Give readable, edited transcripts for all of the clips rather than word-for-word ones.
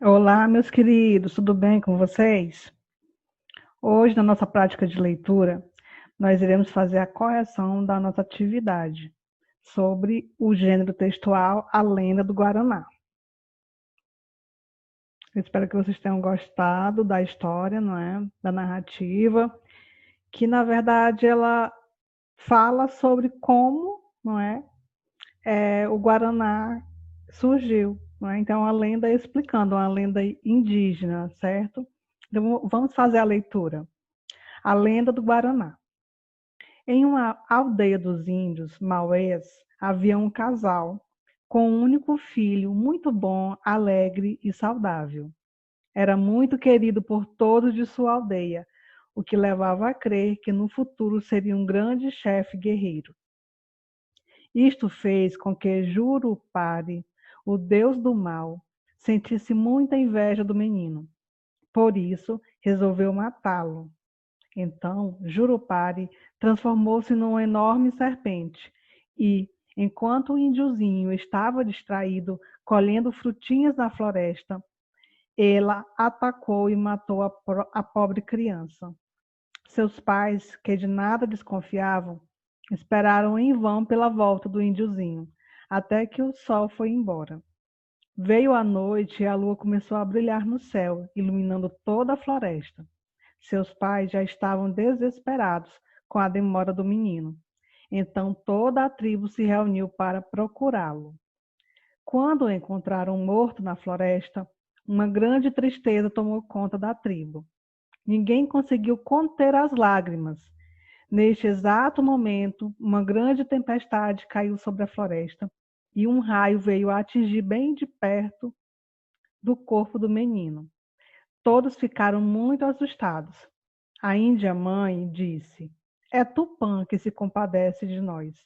Olá, meus queridos, tudo bem com vocês? Hoje, na nossa prática de leitura, nós iremos fazer a correção da nossa atividade sobre o gênero textual A Lenda do Guaraná. Eu espero que vocês tenham gostado da história, não é? Da narrativa, que na verdade ela fala sobre como, não é, o Guaraná surgiu, não é? Então, a lenda explicando, uma lenda indígena, certo? Então, vamos fazer a leitura. A lenda do Guaraná. Em uma aldeia dos índios Maués, havia um casal com um único filho, muito bom, alegre e saudável. Era muito querido por todos de sua aldeia, o que levava a crer que no futuro seria um grande chefe guerreiro. Isto fez com que Jurupari, o deus do mal, sentisse muita inveja do menino. Por isso, resolveu matá-lo. Então, Jurupari transformou-se numa enorme serpente e, enquanto o índiozinho estava distraído colhendo frutinhas na floresta, ela atacou e matou a pobre criança. Seus pais, que de nada desconfiavam, esperaram em vão pela volta do índiozinho, até que o sol foi embora. Veio a noite e a lua começou a brilhar no céu, iluminando toda a floresta. Seus pais já estavam desesperados com a demora do menino. Então toda a tribo se reuniu para procurá-lo. Quando o encontraram morto na floresta, uma grande tristeza tomou conta da tribo. Ninguém conseguiu conter as lágrimas. Neste exato momento, uma grande tempestade caiu sobre a floresta e um raio veio a atingir bem de perto do corpo do menino. Todos ficaram muito assustados. A Índia mãe disse: É Tupã que se compadece de nós.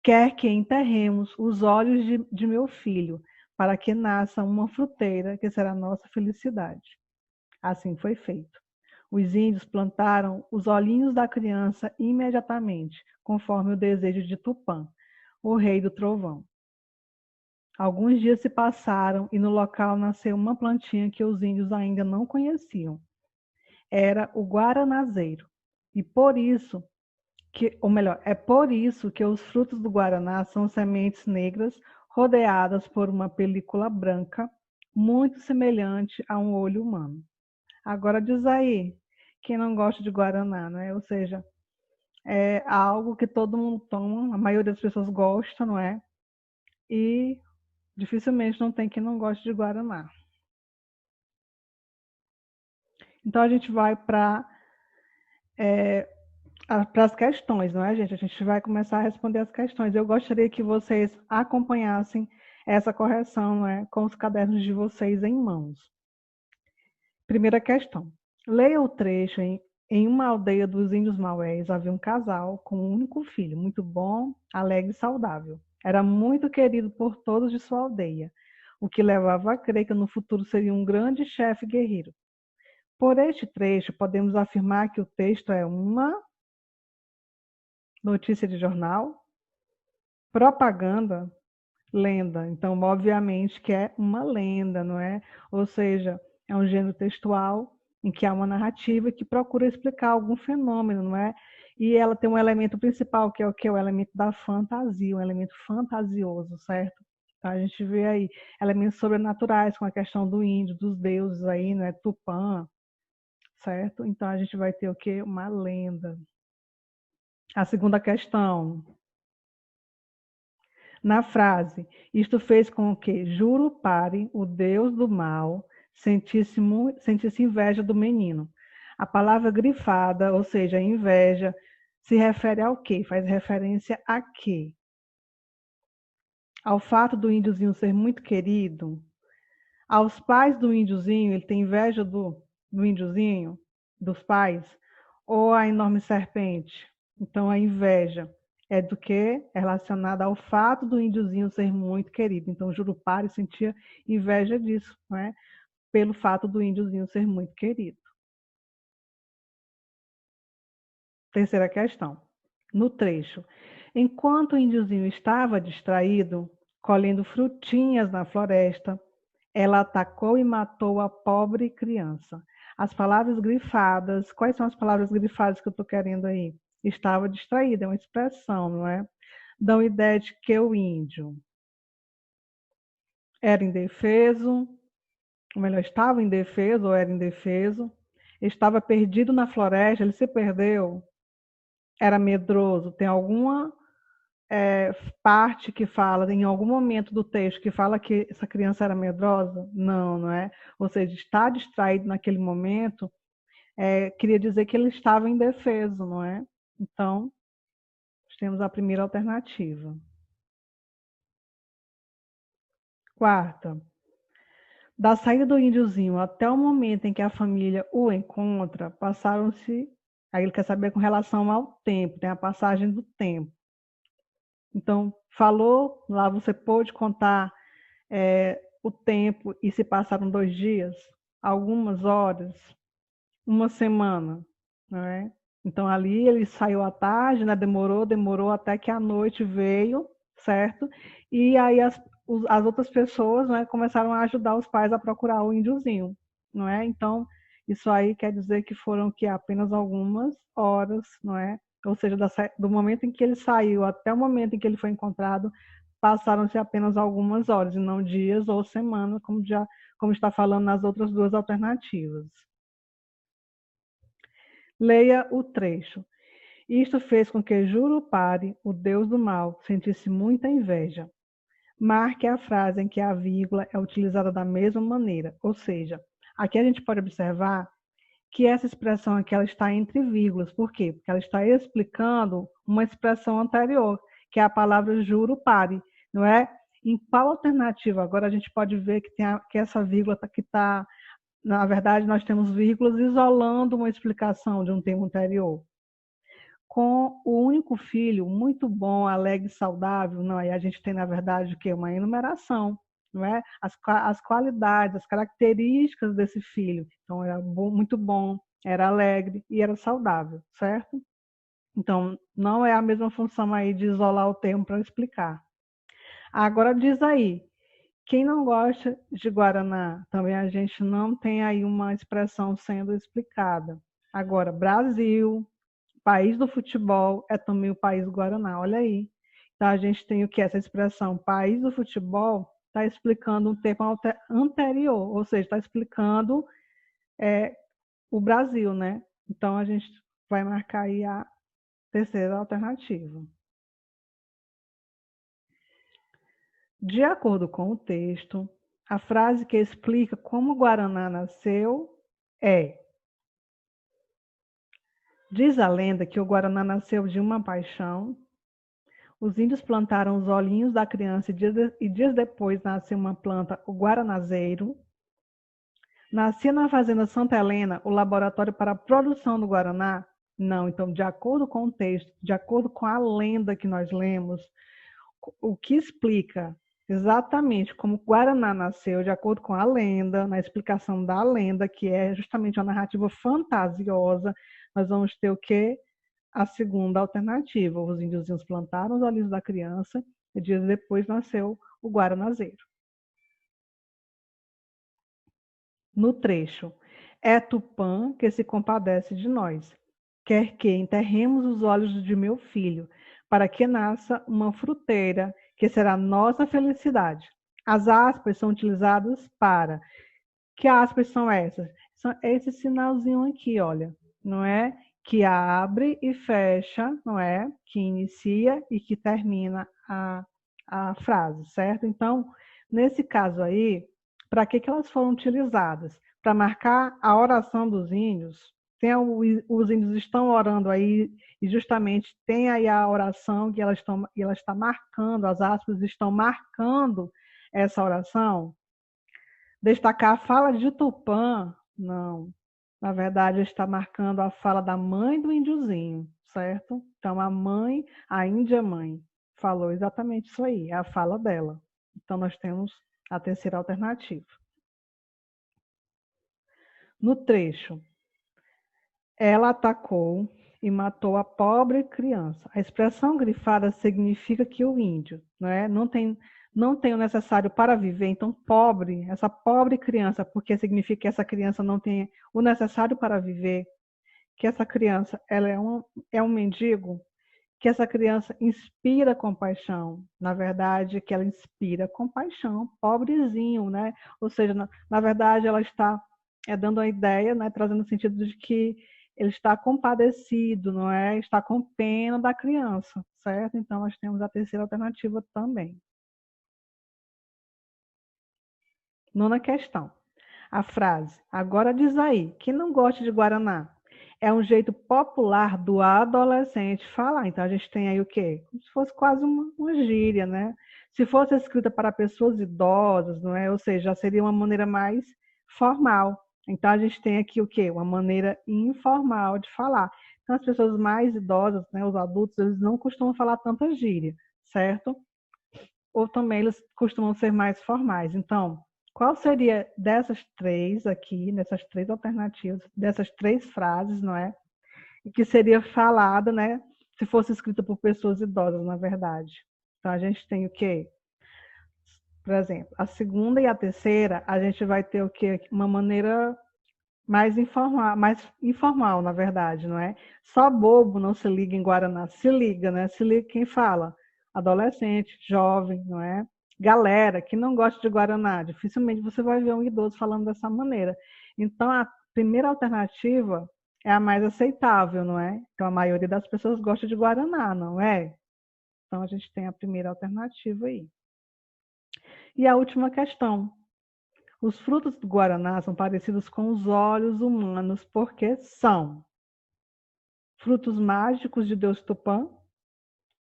Quer que enterremos os olhos de meu filho, para que nasça uma fruteira que será nossa felicidade. Assim foi feito. Os índios plantaram os olhinhos da criança imediatamente, conforme o desejo de Tupã, o rei do trovão. Alguns dias se passaram e no local nasceu uma plantinha que os índios ainda não conheciam. Era o guaranazeiro. E por isso ou melhor, é por isso que os frutos do guaraná são sementes negras rodeadas por uma película branca, muito semelhante a um olho humano. Agora diz aí, quem não gosta de guaraná, né? Ou seja, é algo que todo mundo toma, a maioria das pessoas gosta, não é? E dificilmente não tem quem não goste de guaraná. Então a gente vai para as questões, não é, gente? A gente vai começar a responder as questões. Eu gostaria que vocês acompanhassem essa correção, não é, com os cadernos de vocês em mãos. Primeira questão. Leia o trecho em uma aldeia dos índios Maués havia um casal com um único filho, muito bom, alegre e saudável. Era muito querido por todos de sua aldeia, o que levava a crer que no futuro seria um grande chefe guerreiro. Por este trecho, podemos afirmar que o texto é uma notícia de jornal, propaganda, lenda. Então, obviamente que é uma lenda, não é? Ou seja, é um gênero textual em que há uma narrativa que procura explicar algum fenômeno, não é? E ela tem um elemento principal, que é o que? O elemento da fantasia, um elemento fantasioso, certo? Então, a gente vê aí elementos sobrenaturais, com a questão do índio, dos deuses aí, né? Tupã, certo? Então, a gente vai ter o quê? Uma lenda. A segunda questão, na frase, isto fez com que Jurupari, o deus do mal, sentisse inveja do menino. A palavra grifada, ou seja, inveja, se refere ao quê? Faz referência a quê? Ao fato do índiozinho ser muito querido, aos pais do índiozinho, ele tem inveja do índiozinho, dos pais, ou a enorme serpente. Então, a inveja é do que? É relacionada ao fato do índiozinho ser muito querido. Então, Jurupari sentia inveja disso, né? Pelo fato do índiozinho ser muito querido. Terceira questão. No trecho. Enquanto o índiozinho estava distraído, colhendo frutinhas na floresta, Ela atacou e matou a pobre criança. As palavras grifadas, quais são as palavras grifadas que eu estou querendo aí? Estava distraída, é uma expressão, não é? Dão ideia de que o índio era indefeso, ou melhor, estava indefeso ou era indefeso, estava perdido na floresta, ele se perdeu, era medroso. Tem alguma parte que fala, em algum momento do texto, que fala que essa criança era medrosa? Não, não é? Ou seja, estar distraído naquele momento queria dizer que ele estava indefeso, não é? Então, temos a primeira alternativa. Quarta, da saída do índiozinho até o momento em que a família o encontra, passaram-se. Aí ele quer saber com relação ao tempo, tem a passagem do tempo. Então, falou, lá você pôde contar o tempo e se passaram 2 dias, algumas horas, uma semana, não é? Então ali ele saiu à tarde, né? Demorou até que a noite veio, certo? E aí as outras pessoas, né, começaram a ajudar os pais a procurar o índiozinho, não é? Então isso aí quer dizer que foram que apenas algumas horas, não é? Ou seja, do momento em que ele saiu até o momento em que ele foi encontrado, passaram-se apenas algumas horas, e não dias ou semanas, como está falando nas outras duas alternativas. Leia o trecho. Isto fez com que Jurupari, o deus do mal, sentisse muita inveja. Marque a frase em que a vírgula é utilizada da mesma maneira, ou seja, aqui a gente pode observar que essa expressão aqui ela está entre vírgulas. Por quê? Porque ela está explicando uma expressão anterior, que é a palavra Jurupari, não é? Em qual alternativa? Agora a gente pode ver que essa vírgula que está, na verdade, nós temos vírgulas isolando uma explicação de um termo anterior. Com o único filho, muito bom, alegre e saudável, não, aí a gente tem, na verdade, o quê? Uma enumeração, não é? As qualidades, as características desse filho. Então, era bom, muito bom, era alegre e era saudável, certo? Então, não é a mesma função aí de isolar o termo para explicar. Agora diz aí, quem não gosta de Guaraná? Também a gente não tem aí uma expressão sendo explicada. Agora, Brasil, país do futebol, é também o país do Guaraná, olha aí. Então a gente tem o que? Essa expressão, país do futebol, está explicando um tempo anterior, ou seja, está explicando o Brasil, né? Então a gente vai marcar aí a terceira alternativa. De acordo com o texto, a frase que explica como o Guaraná nasceu é: diz a lenda que o Guaraná nasceu de uma paixão. Os índios plantaram os olhinhos da criança e dias depois nasceu uma planta, o guaranazeiro. Nascia na fazenda Santa Helena o laboratório para a produção do guaraná? Não, então, de acordo com o texto, de acordo com a lenda que nós lemos, o que explica exatamente como o Guaraná nasceu, de acordo com a lenda, na explicação da lenda, que é justamente uma narrativa fantasiosa, nós vamos ter o quê? A segunda alternativa. Os índiozinhos plantaram os olhinhos da criança e dias depois nasceu o guaranazeiro. No trecho, é Tupã que se compadece de nós. Quer que enterremos os olhos de meu filho, para que nasça uma fruteira, que será nossa felicidade. As aspas são utilizadas para. Que aspas são essas? São esse sinalzinho aqui, olha, não é? Que abre e fecha, não é? Que inicia e que termina a frase, certo? Então, nesse caso aí, para que elas foram utilizadas? Para marcar a oração dos índios. Os índios estão orando aí e justamente tem aí a oração que ela está marcando, as aspas estão marcando essa oração. Destacar a fala de Tupã, não. Na verdade, está marcando a fala da mãe do índiozinho, certo? Então, a mãe, a índia mãe, falou exatamente isso aí, é a fala dela. Então, nós temos a terceira alternativa. No trecho, ela atacou e matou a pobre criança. A expressão grifada significa que o índio, não não tem o necessário para viver, então pobre, essa pobre criança, porque significa que essa criança não tem o necessário para viver, que essa criança ela é um mendigo, que essa criança inspira compaixão. Na verdade, que ela inspira compaixão, pobrezinho, né? Ou seja, na verdade, ela está dando a ideia, né? Trazendo o sentido de que ele está compadecido, não é? Está com pena da criança, certo? Então, nós temos a terceira alternativa também. Nona questão. A frase, agora diz aí, que não gosta de Guaraná, é um jeito popular do adolescente falar. Então a gente tem aí o quê? Como se fosse quase uma gíria, né? Se fosse escrita para pessoas idosas, não é? Ou seja, já seria uma maneira mais formal. Então a gente tem aqui o quê? Uma maneira informal de falar. Então as pessoas mais idosas, né, os adultos, eles não costumam falar tanta gíria, certo? Ou também eles costumam ser mais formais. Então, qual seria dessas três aqui, dessas três alternativas, dessas três frases, não é? E que seria falada, né? Se fosse escrita por pessoas idosas, na verdade. Então, a gente tem o quê? Por exemplo, a segunda e a terceira, a gente vai ter o quê? Uma maneira mais informal, na verdade, não é? Só bobo não se liga em Guaraná, se liga, né? Se liga quem fala, adolescente, jovem, não é? Galera que não gosta de Guaraná, dificilmente você vai ver um idoso falando dessa maneira. Então, a primeira alternativa é a mais aceitável, não é? Então, a maioria das pessoas gosta de Guaraná, não é? Então, a gente tem a primeira alternativa aí. E a última questão. Os frutos do Guaraná são parecidos com os olhos humanos porque são frutos mágicos de Deus Tupã,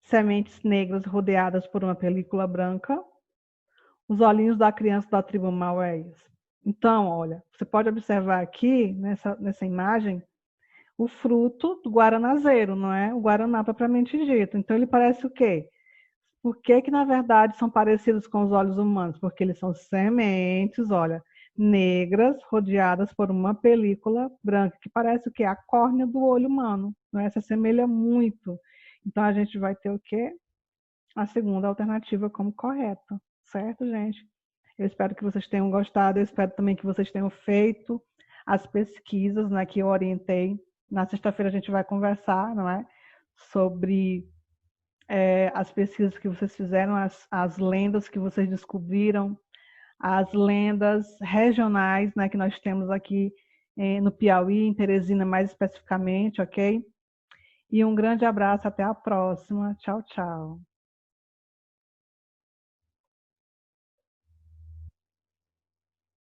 sementes negras rodeadas por uma película branca, os olhinhos da criança da tribo Maués. Então, olha, você pode observar aqui, nessa imagem, o fruto do guaranazeiro, não é? O guaraná propriamente dito. Então, ele parece o quê? Por que que, na verdade, são parecidos com os olhos humanos? Porque eles são sementes, olha, negras, rodeadas por uma película branca, que parece o quê? A córnea do olho humano, não é? Se assemelha muito. Então, a gente vai ter o quê? A segunda alternativa como correta, certo, gente? Eu espero que vocês tenham gostado, eu espero também que vocês tenham feito as pesquisas, né, que eu orientei. Na sexta-feira a gente vai conversar, não é? Sobre as pesquisas que vocês fizeram, as lendas que vocês descobriram, as lendas regionais, né, que nós temos aqui no Piauí, em Teresina mais especificamente, ok? E um grande abraço, até a próxima. Tchau, tchau.